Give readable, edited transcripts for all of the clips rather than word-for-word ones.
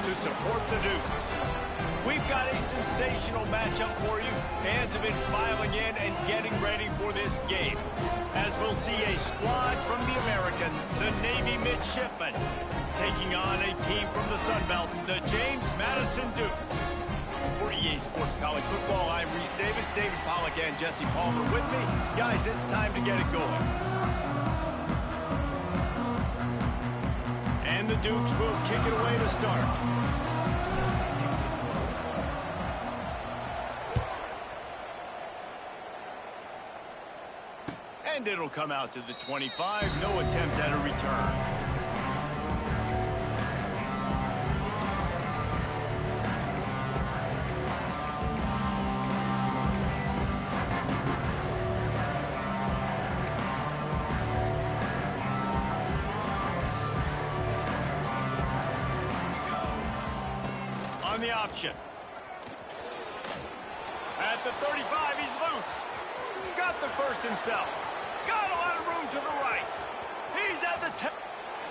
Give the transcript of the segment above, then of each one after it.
to support the Dukes. We've got a sensational matchup for you. Fans have been filing in and getting ready for this game, as we'll see a squad from the American, the Navy Midshipmen, taking on a team from the Sun Belt, the James Madison Dukes. For EA Sports College Football, I'm Reese Davis, David Pollack, and Jesse Palmer with me. Guys, it's time to get it going. And the Dukes will kick it away to start. And it'll come out to the 25. No attempt at a return. On the option. At the 35, he's loose. Got the first himself. Got a lot of room to the right. He's at the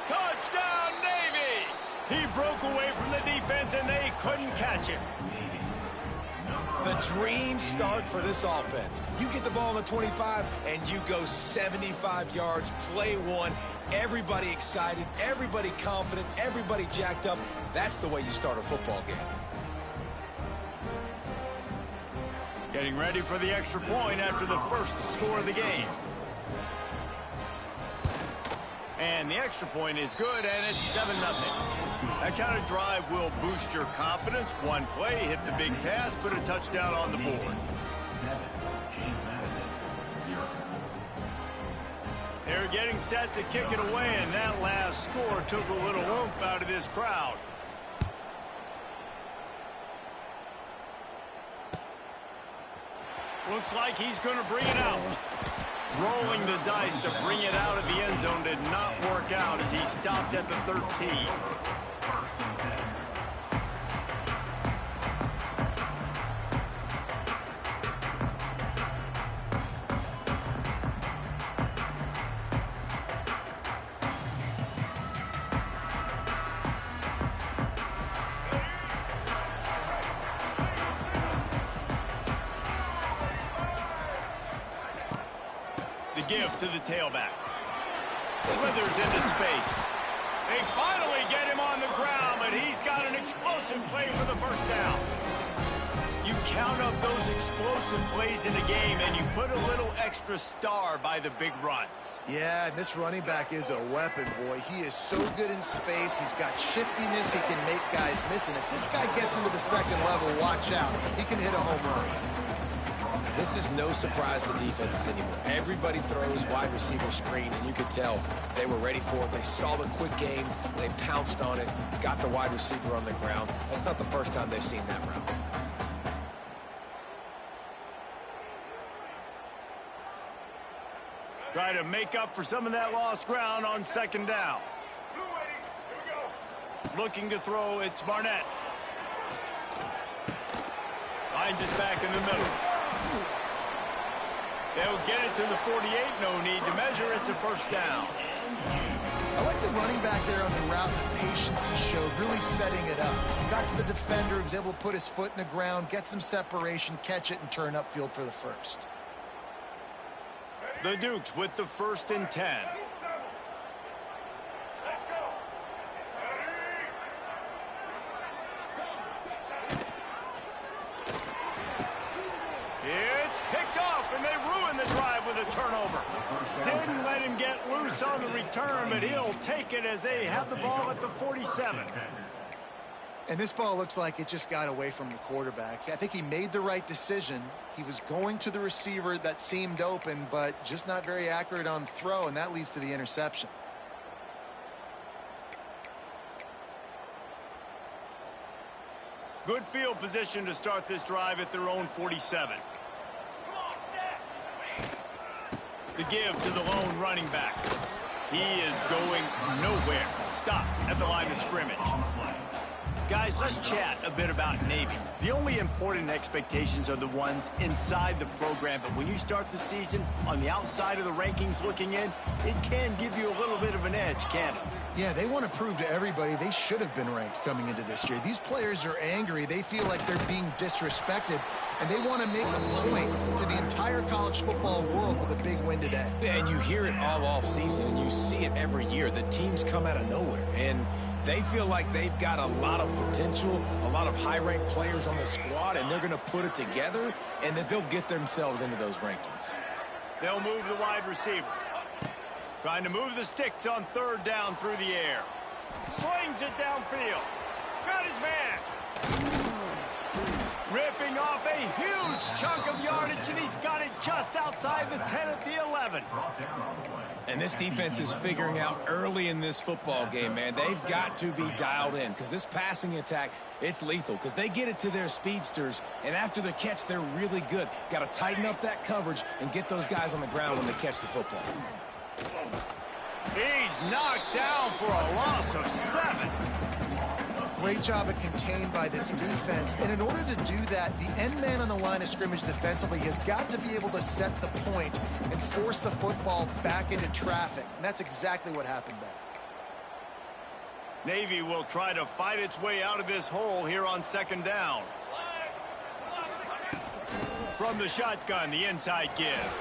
touchdown, Navy! He broke away from the defense, and they couldn't catch him. The dream start for this offense. You get the ball on the 25, and you go 75 yards, play one. Everybody excited, everybody confident, everybody jacked up. That's the way you start a football game. Getting ready for the extra point after the first score of the game. And the extra point is good, and it's 7-0. That kind of drive will boost your confidence. One play, hit the big pass, put a touchdown on the board. They're getting set to kick it away, and that last score took a little oomph out of this crowd. Looks like he's going to bring it out. Rolling the dice to bring it out of the end zone did not work out as he stopped at the 13. The give to the tailback. Slithers into space. They finally get him on the ground, but he's got an explosive play for the first down. You count up those explosive plays in the game, and you put a little extra star by the big runs. Yeah, this running back is a weapon, boy. He is so good in space. He's got shiftiness. He can make guys miss. And if this guy gets into the second level, watch out. He can hit a home run. This is no surprise to defenses anymore. Everybody throws wide receiver screens, and you could tell they were ready for it. They saw the quick game. They pounced on it, got the wide receiver on the ground. That's not the first time they've seen that route. Try to make up for some of that lost ground on second down. Looking to throw, it's Barnett. Finds it back in the middle. They'll get it to the 48. No need to measure. It's a first down. I like the running back there on the route, the patience he showed, really setting it up. Got to the defender, was able to put his foot in the ground, get some separation, catch it, and turn upfield for the first. The Dukes with the 1st and 10. It's picked off, and they ruin the drive with a turnover. Didn't let him get loose on the return, but he'll take it as they have the ball at the 47. And this ball looks like it just got away from the quarterback. I think he made the right decision. He was going to the receiver that seemed open, but just not very accurate on the throw, and that leads to the interception. Good field position to start this drive at their own 47. The give to the lone running back. He is going nowhere. Stop at the line of scrimmage. Guys, let's chat a bit about Navy. The only important expectations are the ones inside the program, but when you start the season on the outside of the rankings looking in, it can give you a little bit of an edge, can't it? Yeah, they want to prove to everybody they should have been ranked coming into this year. These players are angry. They feel like they're being disrespected, and they want to make a point to the entire college football world with a big win today. Yeah, and you hear it all off season, and you see it every year. The teams come out of nowhere, and they feel like they've got a lot of potential, a lot of high-ranked players on the squad, and they're going to put it together, and that they'll get themselves into those rankings. They'll move the wide receiver. Trying to move the sticks on third down through the air. Slings it downfield. Got his man. Ripping off a huge chunk of yardage, and he's got it just outside the 10 at the 11. And this defense is figuring out early in this football game, man. They've got to be dialed in because this passing attack, it's lethal because they get it to their speedsters, and after the catch, they're really good. Got to tighten up that coverage and get those guys on the ground when they catch the football. He's knocked down for a loss of 7. Great job of contained by this defense. And in order to do that, the end man on the line of scrimmage defensively has got to be able to set the point and force the football back into traffic. And that's exactly what happened there. Navy will try to fight its way out of this hole here on second down. From the shotgun, the inside give.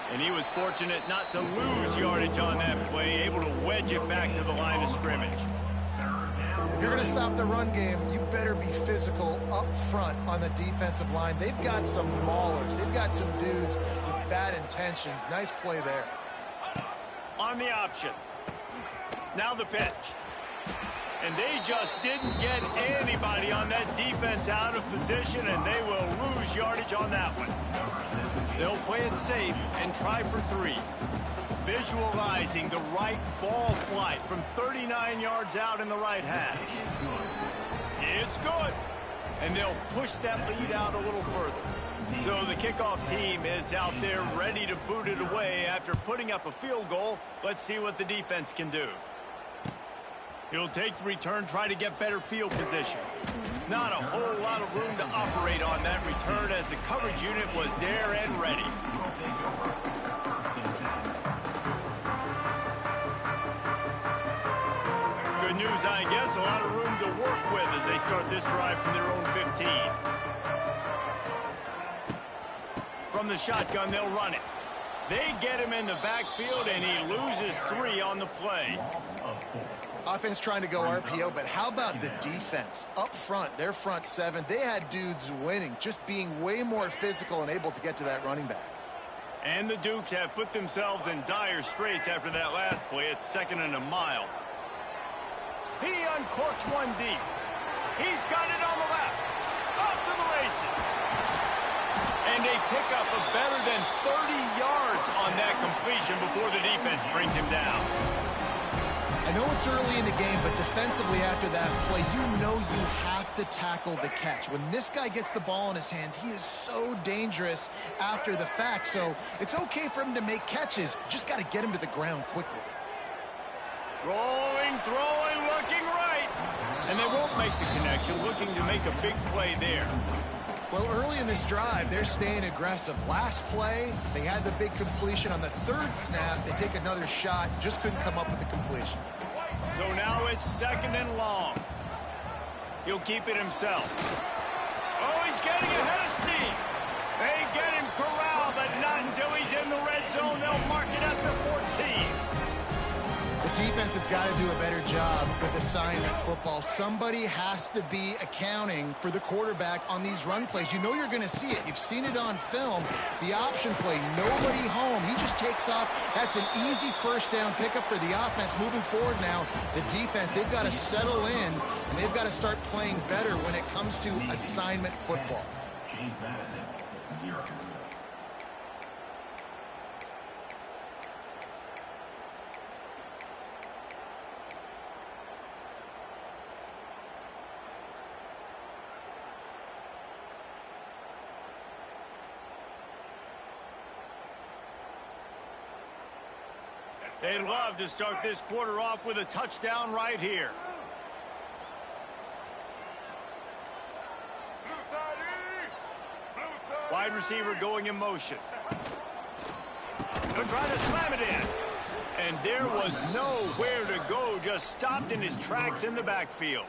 And he was fortunate not to lose yardage on that play, able to wedge it back to the line of scrimmage. If you're going to stop the run game, you better be physical up front on the defensive line. They've got some maulers. They've got some dudes with bad intentions. Nice play there. On the option. Now the pitch. And they just didn't get anybody on that defense out of position, and they will lose yardage on that one. They'll play it safe and try for 3. Visualizing the right ball flight from 39 yards out in the right hash. It's good. And they'll push that lead out a little further. So the kickoff team is out there ready to boot it away after putting up a field goal. Let's see what the defense can do. He'll take the return, try to get better field position. Not a whole lot of room to operate on that return as the coverage unit was there and ready. Good news, I guess, a lot of room to work with as they start this drive from their own 15. From the shotgun, they'll run it. They get him in the backfield, and he loses 3 on the play. Offense trying to go RPO, but how about the defense? Up front, their front 7, they had dudes winning, just being way more physical and able to get to that running back. And the Dukes have put themselves in dire straits after that last play. It's 2nd and a mile. He uncorks one deep. He's got it on the left. Off to the races. And they pick up a better than 30 yards on that completion before the defense brings him down. I know it's early in the game, but defensively after that play, you know you have to tackle the catch. When this guy gets the ball in his hands, he is so dangerous after the fact. So it's okay for him to make catches. Just got to get him to the ground quickly. Rolling, throwing, looking right. And they won't make the connection, looking to make a big play there. Well, early in this drive, they're staying aggressive. Last play, they had the big completion. On the 3rd snap, they take another shot, just couldn't come up with the completion. So now it's 2nd and long. He'll keep it himself. Oh, he's getting ahead of steam. They get him corralled, but not until he's in the red zone. They'll mark it at the 14. The defense has got to do a better job with assignment football. Somebody has to be accounting for the quarterback on these run plays. You know you're going to see it. You've seen it on film. The option play, nobody home. He just takes off. That's an easy first down pickup for the offense. Moving forward now, the defense, they've got to settle in, and they've got to start playing better when it comes to assignment football. They'd love to start this quarter off with a touchdown right here. Wide receiver going in motion. They'll try to slam it in. And there was nowhere to go, just stopped in his tracks in the backfield.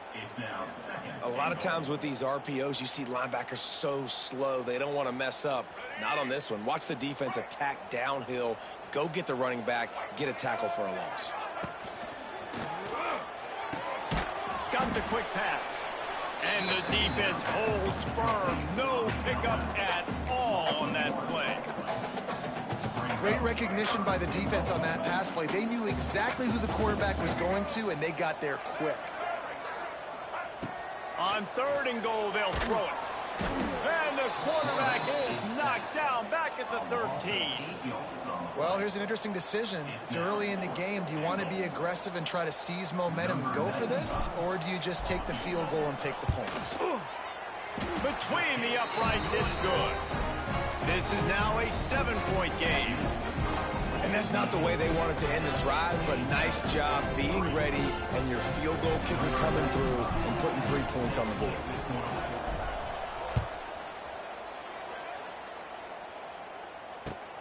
A lot of times with these RPOs, you see linebackers so slow, they don't want to mess up. Not on this one. Watch the defense attack downhill, go get the running back, get a tackle for a loss. Got the quick pass. And the defense holds firm. No pickup at all on that play. Great recognition by the defense on that pass play. They knew exactly who the quarterback was going to, and they got there quick. On 3rd and goal, they'll throw it. And the quarterback is knocked down back at the 13. Well, here's an interesting decision. It's early in the game. Do you want to be aggressive and try to seize momentum and go for this? Or do you just take the field goal and take the points? Between the uprights, it's good. This is now a 7-point game. And that's not the way they wanted to end the drive, but nice job being ready and your field goal kicker coming through and putting 3 points on the board.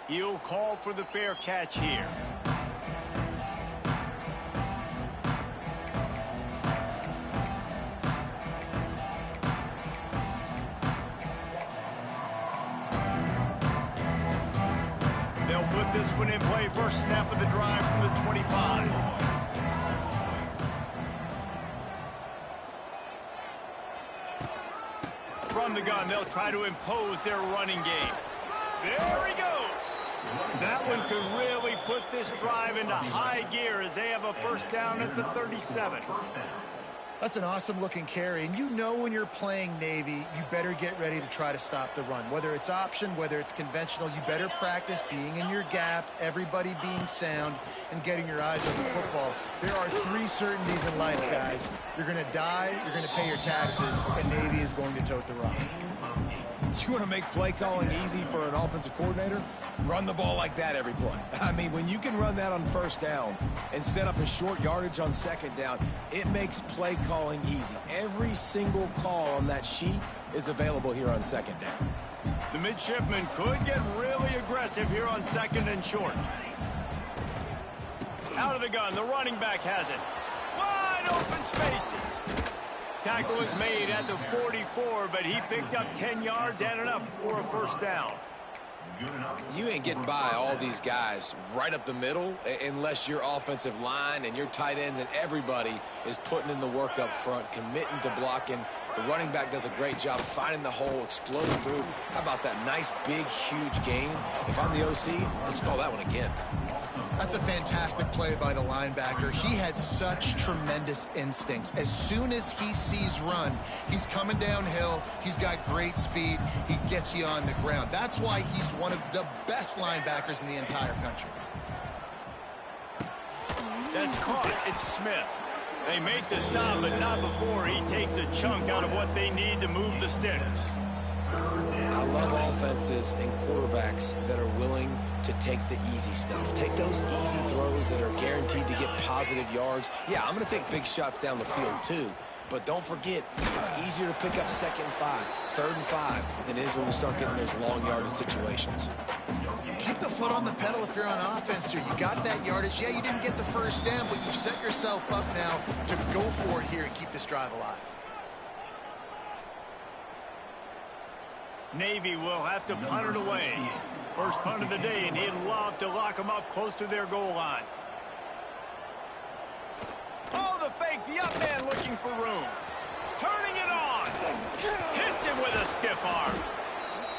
He'll call for the fair catch here. They'll put this one in play. First snap of the drive from the 25. From the gun, they'll try to impose their running game. There he goes. That one could really put this drive into high gear as they have a first down at the 37. That's an awesome-looking carry, and you know when you're playing Navy, you better get ready to try to stop the run. Whether it's option, whether it's conventional, you better practice being in your gap, everybody being sound, and getting your eyes on the football. There are 3 certainties in life, guys. You're going to die, you're going to pay your taxes, and Navy is going to tote the rock. You want to make play calling easy for an offensive coordinator? Run the ball like that every play. I mean, when you can run that on first down and set up a short yardage on second down, it makes play calling easy. Every single call on that sheet is available here on second down. The midshipman could get really aggressive here on 2nd and short. Out of the gun, the running back has it. Wide open spaces. Tackle is made at the 44, but he picked up 10 yards and enough for a first down. You ain't getting by all these guys right up the middle unless your offensive line and your tight ends and everybody is putting in the work up front, committing to blocking. The running back does a great job finding the hole, exploding through. How about that nice, big, huge gain? If I'm the OC, let's call that one again. That's a fantastic play by the linebacker. He has such tremendous instincts. As soon as he sees run, he's coming downhill. He's got great speed. He gets you on the ground. That's why he's one of the best linebackers in the entire country. That's caught. It's Smith. They make the stop, but not before he takes a chunk out of what they need to move the sticks. I love offenses and quarterbacks that are willing to take the easy stuff. Take those easy throws that are guaranteed to get positive yards. Yeah, I'm going to take big shots down the field too. But don't forget, it's easier to pick up 2nd and 5, 3rd and 5 than it is when we start getting those long yardage situations. Keep the foot on the pedal if you're on offense here. You got that yardage. Yeah, you didn't get the first down, but you've set yourself up now to go for it here and keep this drive alive. Navy will have to punt it away. First punt of the day, and he'd love to lock them up close to their goal line. Oh, the fake, the up man looking for room. Turning it on. Hits him with a stiff arm.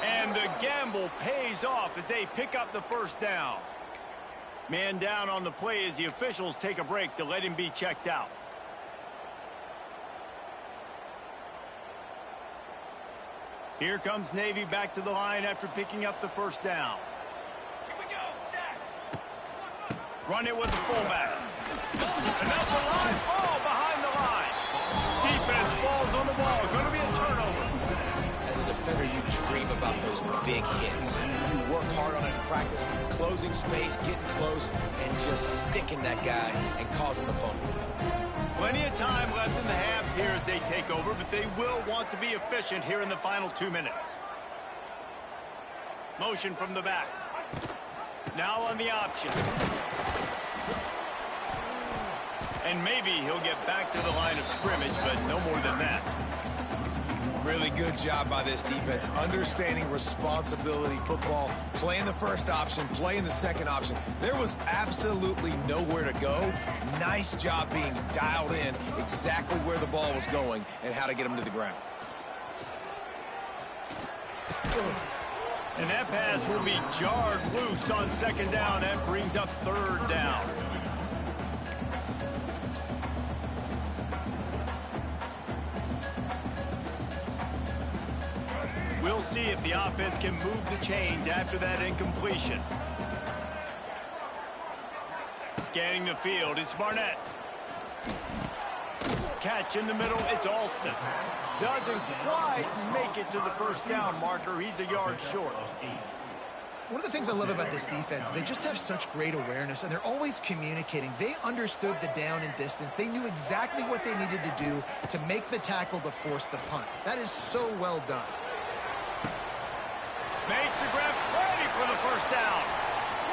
And the gamble pays off as they pick up the first down. Man down on the play as the officials take a break to let him be checked out. Here comes Navy back to the line after picking up the first down. Here we go, Zach. Run it with the fullback. And that's a line ball behind the line. Defense falls on the ball. Going to be a turnover. As a defender, you dream about those big hits. You work hard on it in practice, closing space, getting close, and just sticking that guy and causing the fumble. Plenty of time left in the half here as they take over, but they will want to be efficient here in the final 2 minutes. Motion from the back. Now on the option. And maybe he'll get back to the line of scrimmage, but no more than that. Really good job by this defense, understanding responsibility football, playing the first option, playing the second option. There was absolutely nowhere to go. Nice job being dialed in exactly where the ball was going and how to get him to the ground. And that pass will be jarred loose on second down. That brings up third down. We'll see if the offense can move the chains after that incompletion. Scanning the field, it's Barnett. Catch in the middle, it's Alston. Doesn't quite make it to the first down marker. He's a yard short. One of the things I love about this defense is they just have such great awareness, and they're always communicating. They understood the down and distance. They knew exactly what they needed to do to make the tackle to force the punt. That is so well done. Makes the grab, ready for the first down.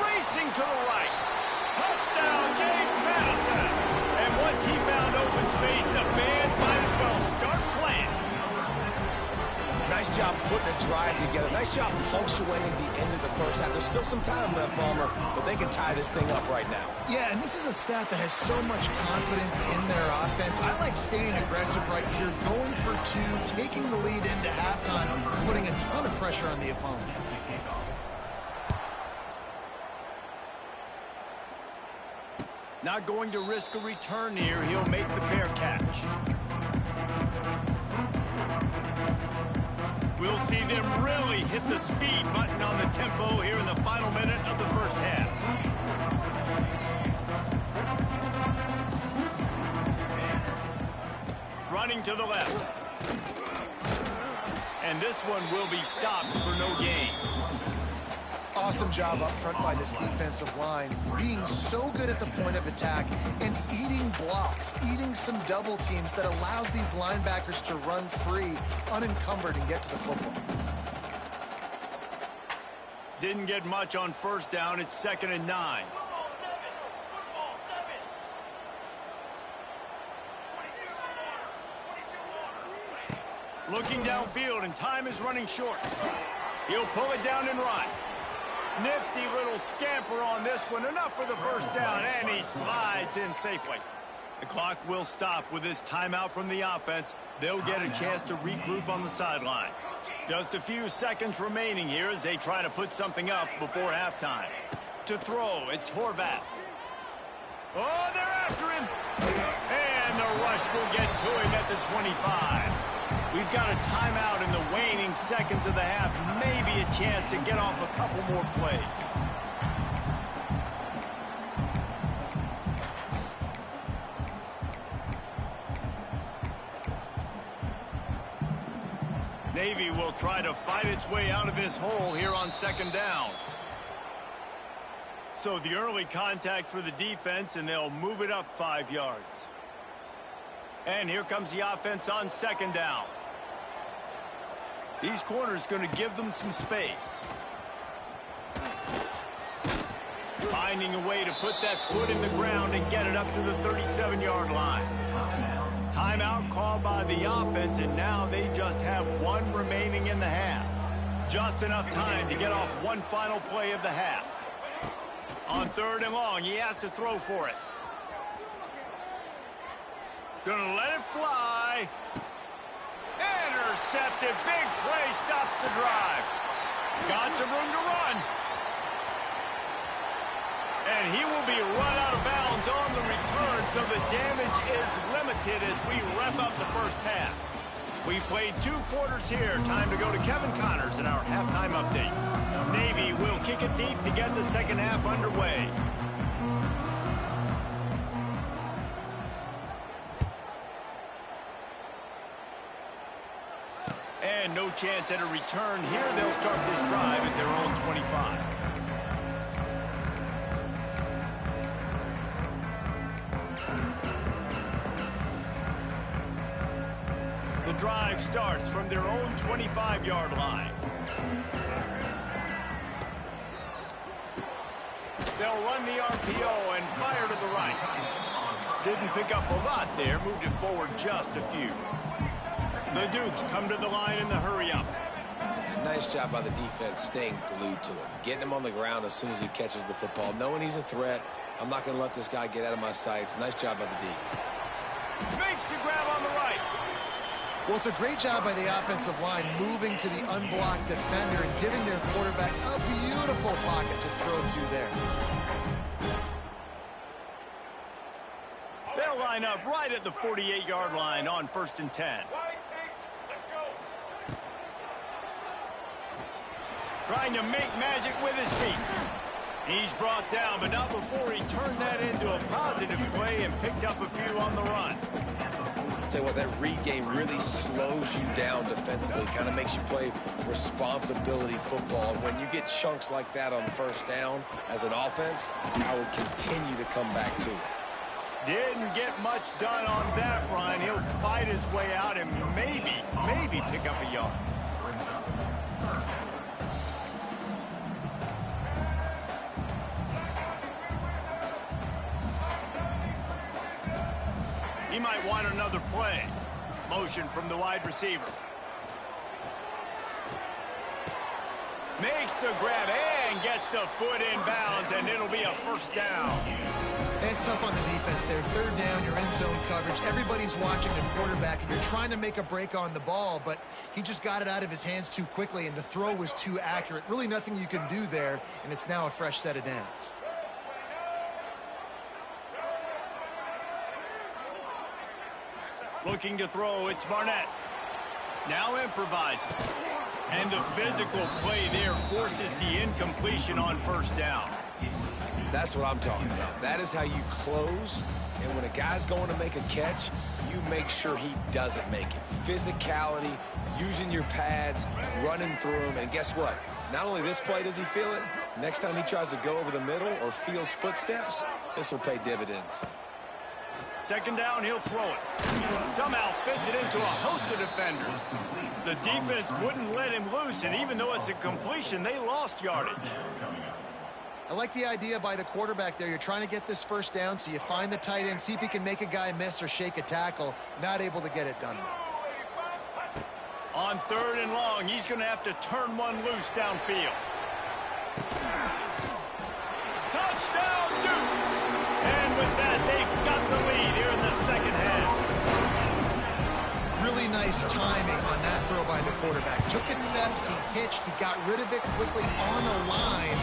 Racing to the right. Touchdown, James Madison. And once he found open space, the band might as well start playing. Nice job putting a drive together. Nice job punctuating the end of the first half. There's still some time left, Palmer, but they can tie this thing up right now. Yeah, and this is a staff that has so much confidence in their offense. I like staying aggressive right here, going for two, taking the lead into halftime, putting a ton of pressure on the opponent. Not going to risk a return here. He'll make the fair catch. We'll see them really hit the speed button on the tempo here in the final minute of the first half. Running to the left. And this one will be stopped for no gain. Awesome job up front by this defensive line, being so good at the point of attack and eating blocks, eating some double teams that allows these linebackers to run free, unencumbered, and get to the football. Didn't get much on first down. It's 2nd and 9. Looking downfield, and time is running short. He'll pull it down and run. Nifty little scamper on this one. Enough for the first down, and he slides in safely. The clock will stop with this timeout from the offense. They'll get a chance to regroup on the sideline. Just a few seconds remaining here as they try to put something up before halftime. To throw, it's Horvath. Oh, they're after him. And the rush will get to him at the 25. We've got a timeout in the waning seconds of the half. Maybe a chance to get off a couple more plays. Navy will try to fight its way out of this hole here on 2nd down. So the early contact for the defense, and they'll move it up 5 yards. And here comes the offense on 2nd down. These corners going to give them some space. Finding a way to put that foot in the ground and get it up to the 37-yard line. Timeout called by the offense, and now they just have one remaining in the half. Just enough time to get off one final play of the half. On 3rd and long, he has to throw for it. Gonna let it fly. Intercepted. Big play stops the drive. Got some room to run. And he will be run out of bounds on the return, so the damage is limited as we wrap up the first half. We played 2 quarters here. Time to go to Kevin Connors in our halftime update. Navy will kick it deep to get the second half underway. And no chance at a return here. They'll start this drive at their own 25. The drive starts from their own 25-yard line. They'll run the RPO and fire to the right. Didn't pick up a lot there. Moved it forward just a few. The Dukes come to the line in the hurry-up. Nice job by the defense staying glued to him. Getting him on the ground as soon as he catches the football. Knowing he's a threat. I'm not going to let this guy get out of my sights. Nice job by the D. Makes the grab on the right. Well, it's a great job by the offensive line moving to the unblocked defender and giving their quarterback a beautiful pocket to throw to there. They'll line up right at the 48-yard line on 1st and 10. Trying to make magic with his feet. He's brought down, but not before he turned that into a positive play and picked up a few on the run. Tell you what, that read game really slows you down defensively, kind of makes you play responsibility football. When you get chunks like that on 1st down as an offense, I would continue to come back to it. Didn't get much done on that run. He'll fight his way out and maybe pick up a yard. He might want another play. Motion from the wide receiver. Makes the grab and gets the foot in bounds, and it'll be a 1st down. It's tough on the defense there. 3rd down, you're in zone coverage. Everybody's watching the quarterback, and you're trying to make a break on the ball, but he just got it out of his hands too quickly, and the throw was too accurate. Really nothing you can do there, and it's now a fresh set of downs. Looking to throw, it's Barnett. Now improvising. And the physical play there forces the incompletion on 1st down. That's what I'm talking about. That is how you close. And when a guy's going to make a catch, you make sure he doesn't make it. Physicality, using your pads, running through him. And guess what? Not only this play does he feel it, next time he tries to go over the middle or feels footsteps, this will pay dividends. 2nd down, he'll throw it. Somehow fits it into a host of defenders. The defense wouldn't let him loose, and even though it's a completion, they lost yardage. I like the idea by the quarterback there. You're trying to get this 1st down, so you find the tight end, see if he can make a guy miss or shake a tackle. Not able to get it done. On 3rd and long, he's going to have to turn one loose downfield. Touchdown, Dukes! And with that, they've got the lead here in the 2nd half. Really nice timing on that throw by the quarterback. Took his steps, he hitched, he got rid of it quickly on a line,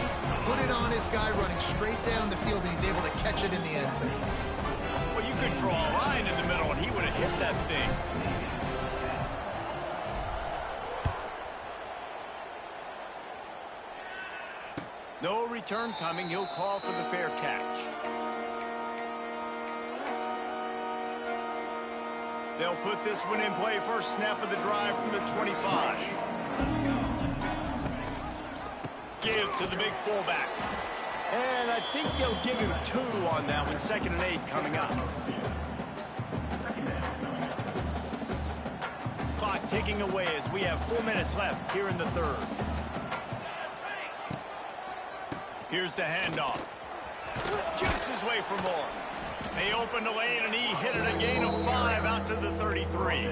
put it on his guy running straight down the field, and he's able to catch it in the end zone. Well, you could draw a line in the middle, and he would have hit that thing. No return coming. He'll call for the fair catch. They'll put this one in play. 1st snap of the drive from the 25. Give to the big fullback. And I think they'll give him 2 on that one. 2nd and 8 coming up. Clock ticking away as we have 4 minutes left here in the 3rd. Here's the handoff. Jukes his way for more. They opened the lane, and he hit it a gain of 5 out to the 33.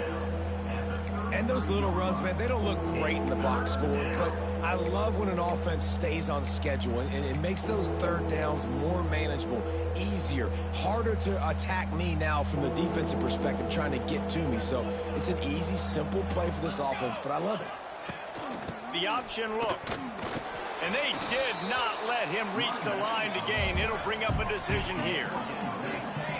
And those little runs, man, they don't look great in the box score, but I love when an offense stays on schedule, and it makes those 3rd downs more manageable, easier, harder to attack me now from the defensive perspective trying to get to me. So it's an easy, simple play for this offense, but I love it. The option look. And they did not let him reach the line to gain. It'll bring up a decision here.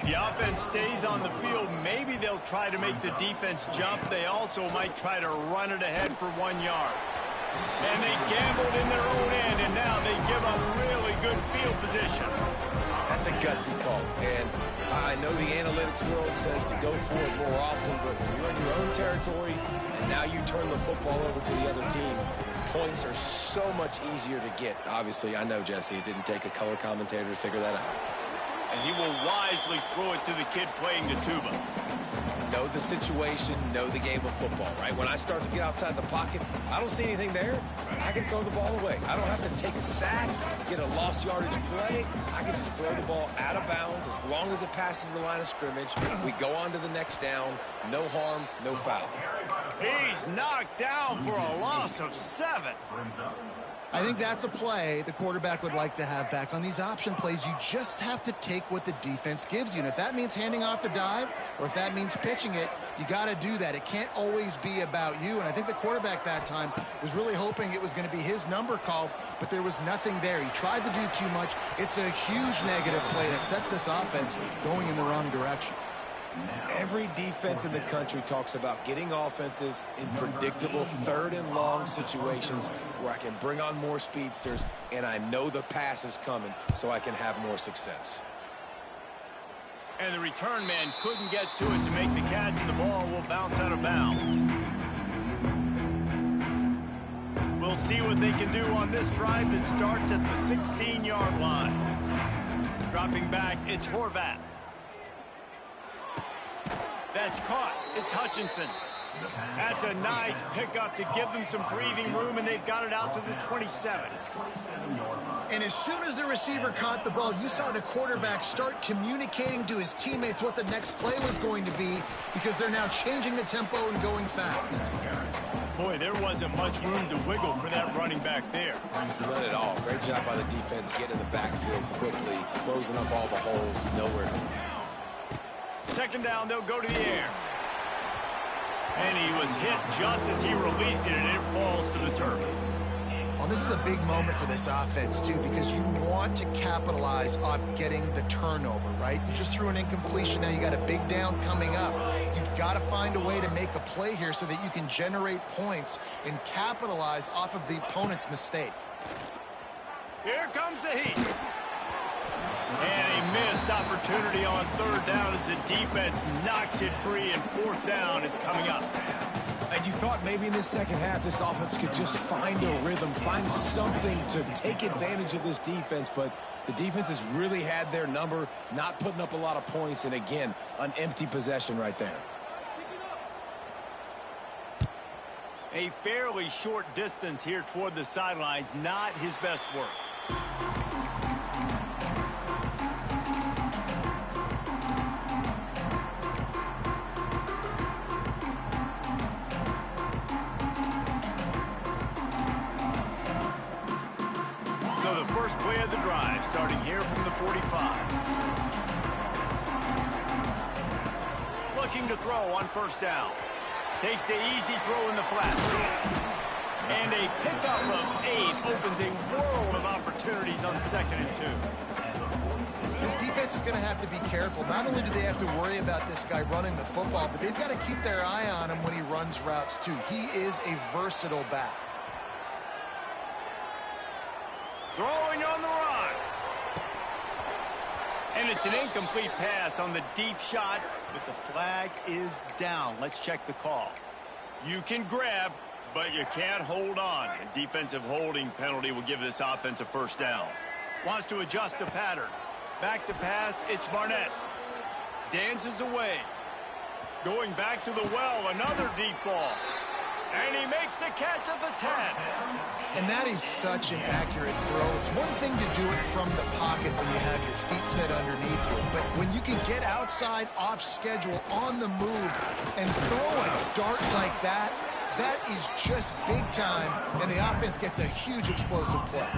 The offense stays on the field. Maybe they'll try to make the defense jump. They also might try to run it ahead for 1 yard. And they gambled in their own end, and now they give up really good field position. That's a gutsy call. And I know the analytics world says to go for it more often, but when you're in your own territory and now you turn the football over to the other team, points are so much easier to get. Obviously, I know, Jesse, it didn't take a color commentator to figure that out. And he will wisely throw it to the kid playing the tuba. No, the situation, know the game of football, right? When I start to get outside the pocket, I don't see anything there. I can throw the ball away. I don't have to take a sack, get a lost yardage play. I can just throw the ball out of bounds as long as it passes the line of scrimmage. We go on to the next down. No harm, no foul. He's knocked down for a loss of 7. I think that's a play the quarterback would like to have back. On these option plays, you just have to take what the defense gives you. And if that means handing off the dive or if that means pitching it, you got to do that. It can't always be about you. And I think the quarterback that time was really hoping it was going to be his number called, but there was nothing there. He tried to do too much. It's a huge negative play that sets this offense going in the wrong direction. Every defense in the country talks about getting offenses in predictable 3rd and long situations where I can bring on more speedsters and I know the pass is coming so I can have more success. And the return man couldn't get to it to make the catch, and the ball will bounce out of bounds. We'll see what they can do on this drive that starts at the 16-yard line. Dropping back, it's Horvath. That's caught. It's Hutchinson. That's a nice pickup to give them some breathing room, and they've got it out to the 27. And as soon as the receiver caught the ball, you saw the quarterback start communicating to his teammates what the next play was going to be, because they're now changing the tempo and going fast. Boy, there wasn't much room to wiggle for that running back there. Not at all. Great job by the defense getting in the backfield quickly, closing up all the holes. Nowhere. Second down, they'll go to the air. And he was hit just as he released it, and it falls to the turf. Well, this is a big moment for this offense, too, because you want to capitalize off getting the turnover, right? You just threw an incompletion. Now you got a big down coming up. You've got to find a way to make a play here so that you can generate points and capitalize off of the opponent's mistake. Here comes the heat. And a missed opportunity on 3rd down as the defense knocks it free, and 4th down is coming up. And you thought maybe in the second half this offense could just find a rhythm, find something to take advantage of this defense, but the defense has really had their number, not putting up a lot of points, and again, an empty possession right there. A fairly short distance here toward the sidelines, not his best work. So the first play of the drive, starting here from the 45. Looking to throw on 1st down. Takes the easy throw in the flat. And a pickup of 8 opens a world of opportunities on 2nd and 2. This defense is going to have to be careful. Not only do they have to worry about this guy running the football, but they've got to keep their eye on him when he runs routes, too. He is a versatile back. Throwing on the run. And it's an incomplete pass on the deep shot, but the flag is down. Let's check the call. You can grab, but you can't hold on. A defensive holding penalty will give this offense a 1st down. Wants to adjust the pattern. Back to pass, it's Barnett. Dances away. Going back to the well, another deep ball. And he makes the catch at the 10. And that is such an accurate throw. It's one thing to do it from the pocket when you have your feet set underneath you, but when you can get outside, off schedule, on the move, and throw a dart like that, that is just big time, and the offense gets a huge explosive play.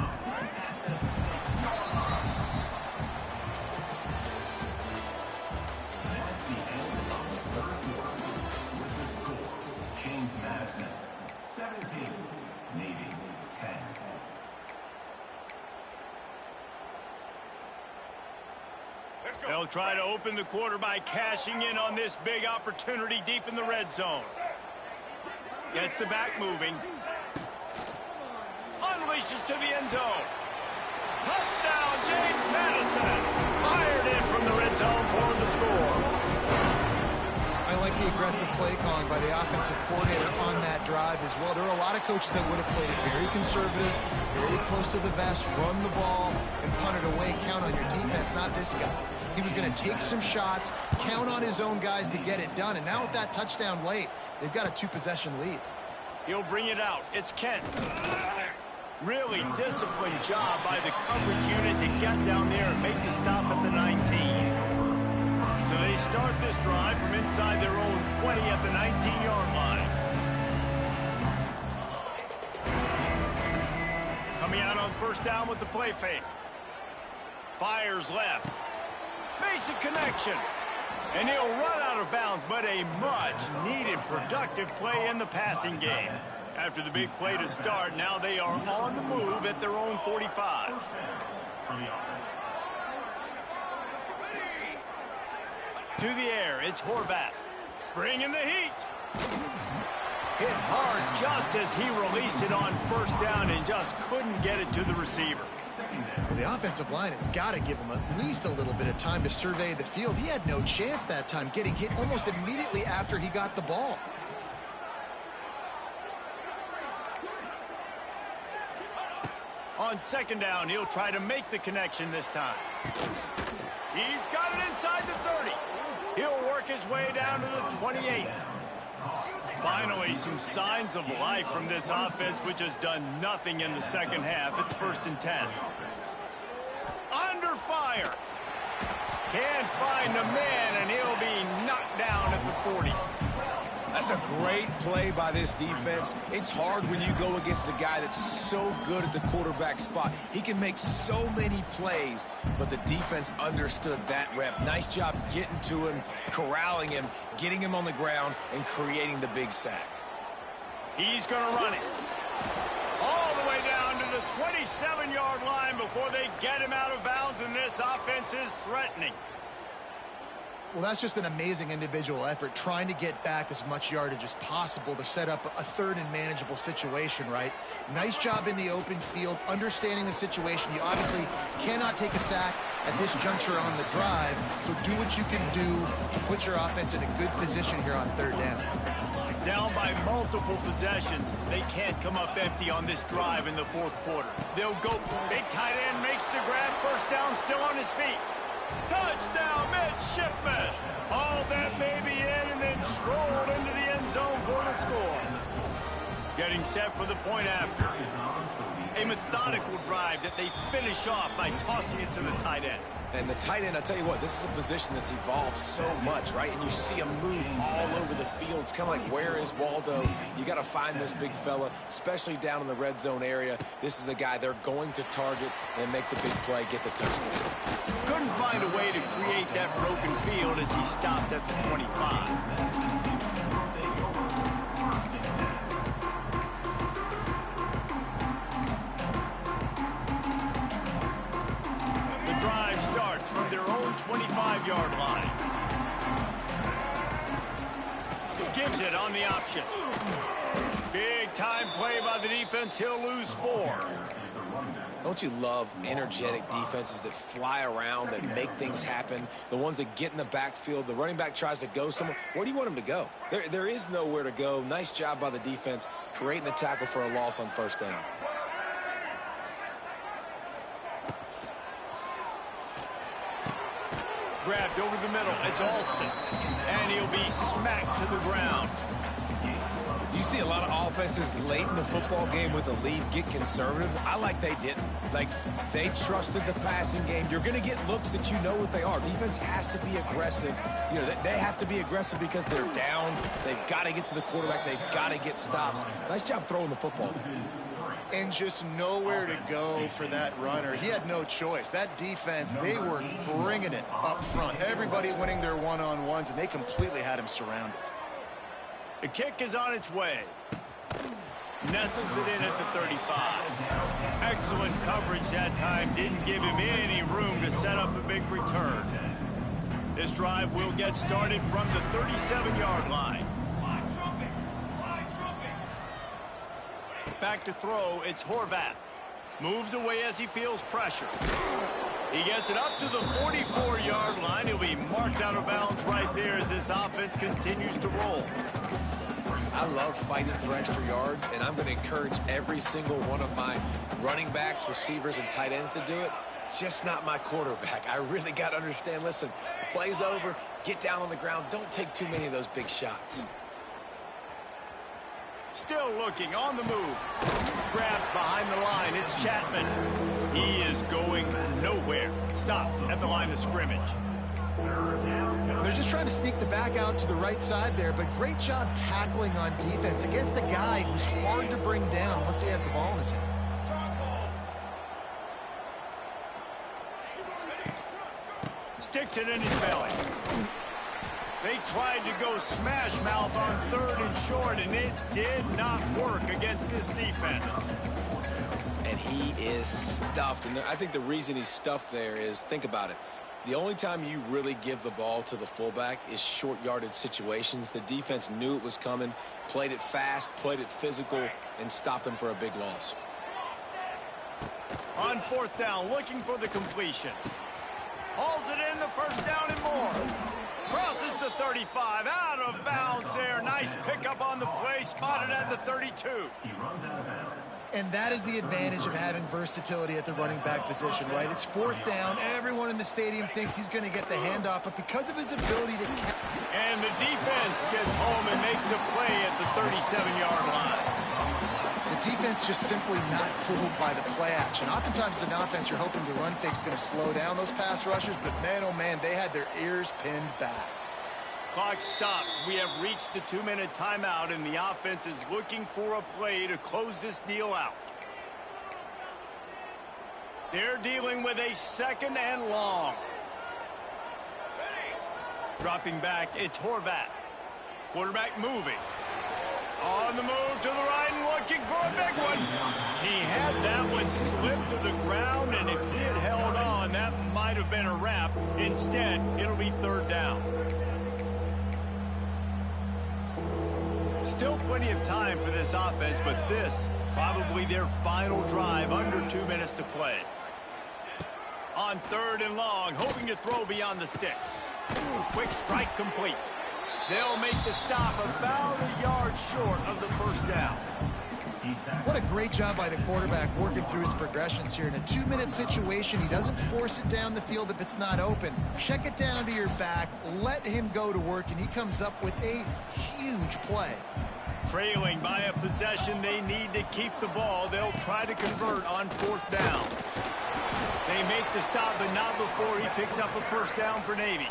They'll try to open the quarter by cashing in on this big opportunity deep in the red zone. Gets the back moving. Unleashes to the end zone. Touchdown, James Madison. Fired in from the red zone for the score. I like the aggressive play calling by the offensive coordinator on that drive as well. There are a lot of coaches that would have played it very conservative, very close to the vest, run the ball, and punt it away. Count on your defense, not this guy. He was going to take some shots, count on his own guys to get it done. And now with that touchdown late, they've got a 2-possession lead. He'll bring it out. It's Kent. Really disciplined job by the coverage unit to get down there and make the stop at the 19. So they start this drive from inside their own 20 at the 19-yard line. Coming out on first down with the play fake. Fires left. Makes a connection. And he'll run out of bounds, but a much-needed productive play in the passing game. After the big play to start, now they are on the move at their own 45. To the air, it's Horvat. Bringing the heat. Hit hard just as he released it on first down and just couldn't get it to the receiver. Well, the offensive line has got to give him at least a little bit of time to survey the field. He had no chance that time, getting hit almost immediately after he got the ball. On second down, he'll try to make the connection this time. He's got it inside the 30. He'll work his way down to the 28. Finally, some signs of life from this offense, which has done nothing in the second half. It's 1st and 10. Under fire. Can't find the man, and he'll be knocked down at the 40. That's a great play by this defense. It's hard when you go against a guy that's so good at the quarterback spot. He can make so many plays, but the defense understood that rep. Nice job getting to him, corralling him, getting him on the ground, and creating the big sack. He's going to run it all the way down to the 27-yard line before they get him out of bounds, and this offense is threatening. Well, that's just an amazing individual effort, trying to get back as much yardage as possible to set up a third and manageable situation, right? Nice job in the open field, understanding the situation. You obviously cannot take a sack at this juncture on the drive, so do what you can do to put your offense in a good position here on third down. Down by multiple possessions, they can't come up empty on this drive in the fourth quarter. They'll go. Big tight end makes the grab, first down, still on his feet. Touchdown, midshipman. Hauled that baby in and then strolled into the end zone for the score. Getting set for the point after. A methodical drive that they finish off by tossing it to the tight end. And the tight end, I tell you what, this is a position that's evolved so much, right? And you see him move all over the field. It's kind of like, where is Waldo? You got to find this big fella, especially down in the red zone area. This is the guy they're going to target and make the big play, get the touchdown. Couldn't find a way to create that broken field as he stopped at the 25. Drive starts from their own 25-yard line. Gives it on the option. Big time play by the defense. He'll lose 4. Don't you love energetic defenses that fly around, that make things happen? The ones that get in the backfield, the running back tries to go somewhere. Where do you want him to go? There is nowhere to go. Nice job by the defense, creating the tackle for a loss on first down. Grabbed over the middle. It's Alston. And he'll be smacked to the ground. You see a lot of offenses late in the football game with a lead get conservative. I like they didn't. Like, they trusted the passing game. You're going to get looks that you know what they are. Defense has to be aggressive. You know, they have to be aggressive because they're down. They've got to get to the quarterback. They've got to get stops. Nice job throwing the football. And just nowhere to go for that runner. He had no choice. That defense, they were bringing it up front. Everybody winning their one-on-ones, and they completely had him surrounded. The kick is on its way. Nestles it in at the 35. Excellent coverage that time. Didn't give him any room to set up a big return. This drive will get started from the 37-yard line. Back to throw, it's Horvat. Moves away as he feels pressure. He gets it up to the 44-yard line. He'll be marked out of bounds right there as this offense continues to roll. I love fighting for extra yards, and I'm going to encourage every single one of my running backs, receivers, and tight ends to do it. just not my quarterback. I really got to understand, listen, the play's over, get down on the ground, don't take too many of those big shots. Still looking, on the move. Grabbed behind the line, it's Chapman. He is going nowhere. Stop at the line of scrimmage. They're just trying to sneak the back out to the right side there, but great job tackling on defense against a guy who's hard to bring down once he has the ball in his hand. Sticks it in his belly. They tried to go smash mouth on 3rd and short, and it did not work against this defense. And he is stuffed. And I think the reason he's stuffed there is, think about it. The only time you really give the ball to the fullback is short yardage situations. The defense knew it was coming, played it fast, played it physical, and stopped him for a big loss. On 4th down, looking for the completion. Hauls it in, the 1st down and more. Crosses the 35, out of bounds there. Nice pickup on the play, spotted at the 32. And that is the advantage of having versatility at the running back position, right? It's 4th down. Everyone in the stadium thinks he's going to get the handoff, but because of his ability to catch. And the defense gets home and makes a play at the 37-yard line. The defense just simply not fooled by the play action. Oftentimes, as an offense, you're hoping the run fake's going to slow down those pass rushers, but man, oh man, they had their ears pinned back. Clock stops. We have reached the 2-minute timeout, and the offense is looking for a play to close this deal out. They're dealing with a 2nd and long. Dropping back, it's Horvat. Quarterback moving. On the move to the right and looking for a big one. He had that one slip to the ground, and if he had held on, that might have been a wrap. Instead, it'll be 3rd down. Still plenty of time for this offense, but this probably their final drive, under 2 minutes to play. On 3rd and long, hoping to throw beyond the sticks. Quick strike complete. They'll make the stop about a yard short of the 1st down. What a great job by the quarterback working through his progressions here. In a 2-minute situation, he doesn't force it down the field if it's not open. Check it down to your back, let him go to work, and he comes up with a huge play. Trailing by a possession, they need to keep the ball. They'll try to convert on 4th down. They make the stop, but not before he picks up a 1st down for Navy.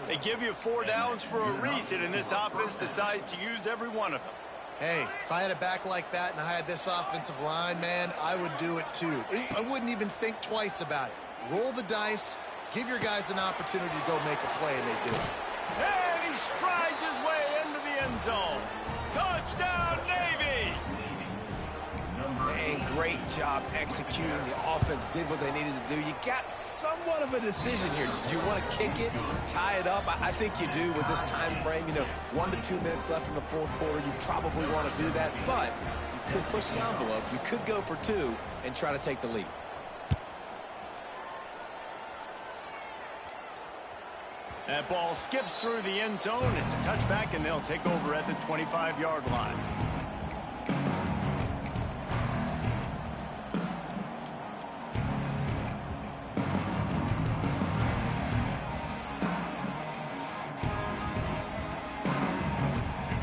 They give you 4 downs for a reason, and this offense decides to use every one of them. Hey, if I had a back like that and I had this offensive line, man, I would do it too. I wouldn't even think twice about it. Roll the dice, give your guys an opportunity to go make a play, and they do it. And he strides his way into the end zone. Touchdown, Navy! And great job executing. The offense did what they needed to do. You got somewhat of a decision here. Do you want to kick it, tie it up? I think you do with this time frame. You know, 1 to 2 minutes left in the 4th quarter. You probably want to do that, but you could push the envelope. You could go for 2 and try to take the lead. That ball skips through the end zone. It's a touchback, and they'll take over at the 25-yard line.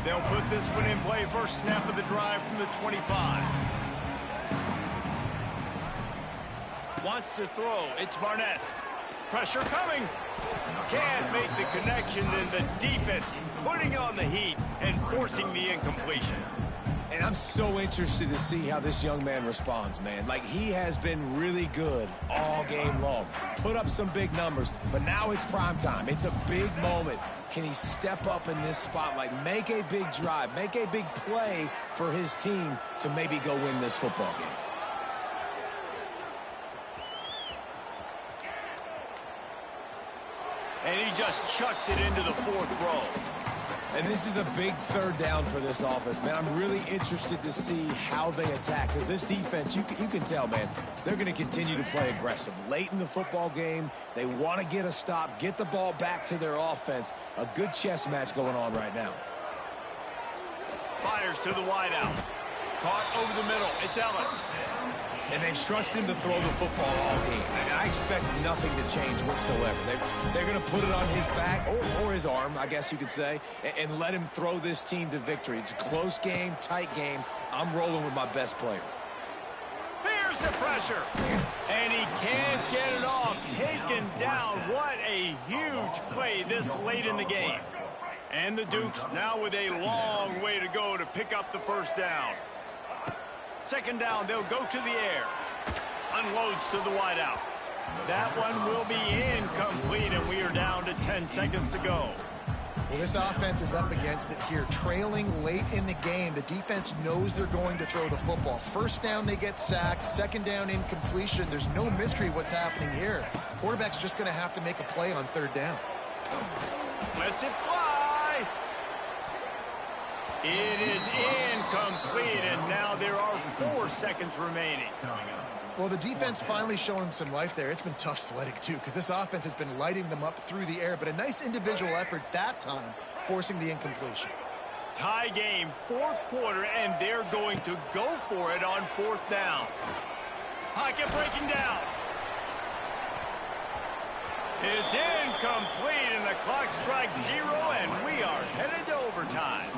They'll put this one in play. First snap of the drive from the 25. Wants to throw. It's Barnett. Pressure coming. Can't make the connection, and the defense putting on the heat and forcing the incompletion. And I'm so interested to see how this young man responds, man. Like, he has been really good all game long. Put up some big numbers, but now it's prime time. It's a big moment. Can he step up in this spotlight, make a big drive, make a big play for his team to maybe go win this football game? And he just chucks it into the 4th row. And this is a big 3rd down for this offense, man. I'm really interested to see how they attack, because this defense, you can tell, man, they're going to continue to play aggressive. Late in the football game, they want to get a stop, get the ball back to their offense. A good chess match going on right now. Fires to the wideout. Caught over the middle. It's Ellis. And they've trusted him to throw the football all game. I expect nothing to change whatsoever. They're going to put it on his back, or his arm, I guess you could say, and let him throw this team to victory. It's a close game, tight game. I'm rolling with my best player. Here's the pressure. And he can't get it off. Taken down. What a huge play this late in the game. And the Dukes now with a long way to go to pick up the first down. Second down, they'll go to the air. Unloads to the wideout. That one will be incomplete, and we are down to 10 seconds to go. Well, this offense is up against it here. Trailing late in the game, the defense knows they're going to throw the football. First down, they get sacked. Second down, incompletion. There's no mystery what's happening here. Quarterback's just going to have to make a play on third down. Lets it fly. It is incomplete, and now there are 4 seconds remaining. Well, the defense finally showing some life there. It's been tough sledding, too, because this offense has been lighting them up through the air, but a nice individual effort that time, forcing the incompletion. Tie game, 4th quarter, and they're going to go for it on 4th down. Pocket breaking down. It's incomplete, and the clock strikes 0, and we are headed to overtime.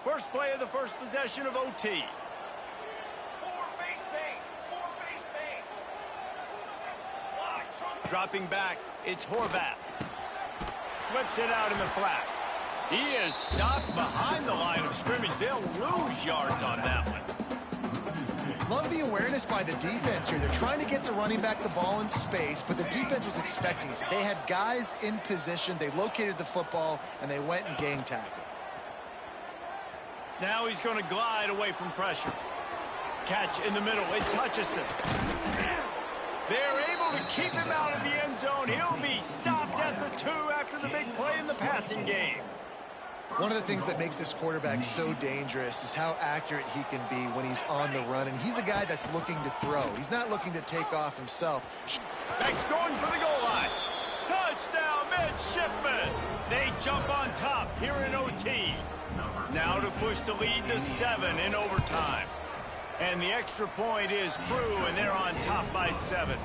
First play of the first possession of OT. Dropping back, it's Horvath. Flips it out in the flat. He is stopped behind the line of scrimmage. They'll lose yards on that one. Love the awareness by the defense here. They're trying to get the running back the ball in space, but the defense was expecting it. They had guys in position. They located the football, and they went and gang tackled. Now he's going to glide away from pressure. Catch in the middle. It's Hutchinson. They're able to keep him out of the end zone. He'll be stopped at the 2 after the big play in the passing game. One of the things that makes this quarterback so dangerous is how accurate he can be when he's on the run. And he's a guy that's looking to throw. He's not looking to take off himself. Next, going for the goal line. Touchdown, midshipmen. They jump on top here in OT. Now to push the lead to 7 in overtime. And the extra point is true, and they're on top by 7.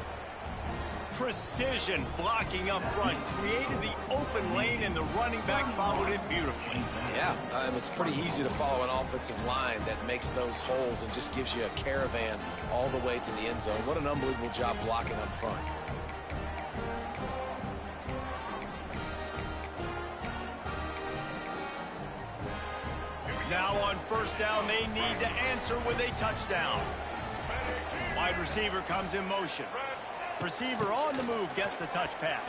Precision blocking up front created the open lane, and the running back followed it beautifully. Yeah, it's pretty easy to follow an offensive line that makes those holes and just gives you a caravan all the way to the end zone. What an unbelievable job blocking up front. Now on first down, they need to answer with a touchdown. Wide receiver comes in motion. Receiver on the move gets the touch pass.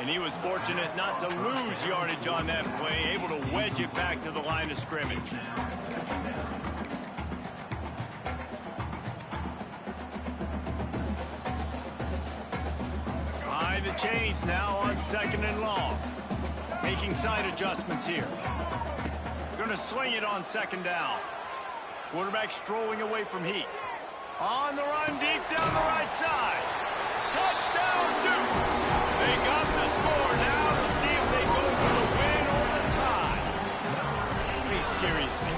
And he was fortunate not to lose yardage on that play, able to wedge it back to the line of scrimmage. Behind the chains now on 2nd and long. Making side adjustments here. Going to swing it on 2nd down. Quarterback strolling away from heat. On the run deep down the right side. Touchdown, Dukes. They got the score now to see if they go for the win or the tie. I mean, seriously,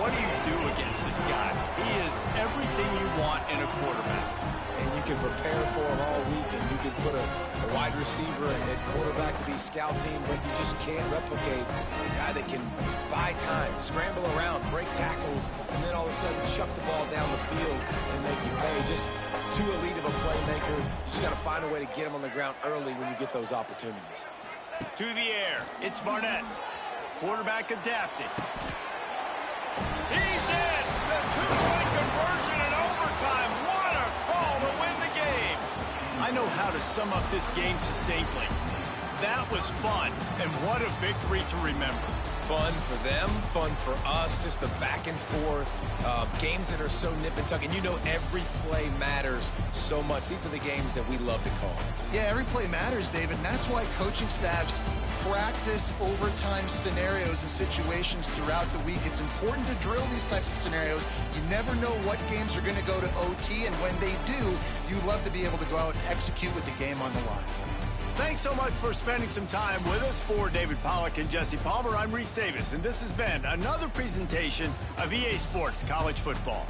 what do you do against this guy? He is everything you want in a quarterback. And you can prepare for him all week, and you can put a wide receiver and quarterback to be scout team, but you just can't replicate a guy that can buy time, scramble around, break tackles, and then all of a sudden chuck the ball down the field and make you pay. Just too elite of a playmaker. You just got to find a way to get him on the ground early when you get those opportunities. To the air, it's Barnett. Quarterback adapting. He's in! The 2-point conversion in overtime. What a call to win the game! I know how to sum up this game succinctly. That was fun, and what a victory to remember. Fun for them, fun for us, just the back and forth, games that are so nip and tuck. And you know every play matters so much. These are the games that we love to call. Yeah, every play matters, David, and that's why coaching staffs practice overtime scenarios and situations throughout the week. It's important to drill these types of scenarios. You never know what games are going to go to OT, and when they do, you love to be able to go out and execute with the game on the line. Thanks so much for spending some time with us. For David Pollack and Jesse Palmer, I'm Reese Davis, and this has been another presentation of EA Sports College Football.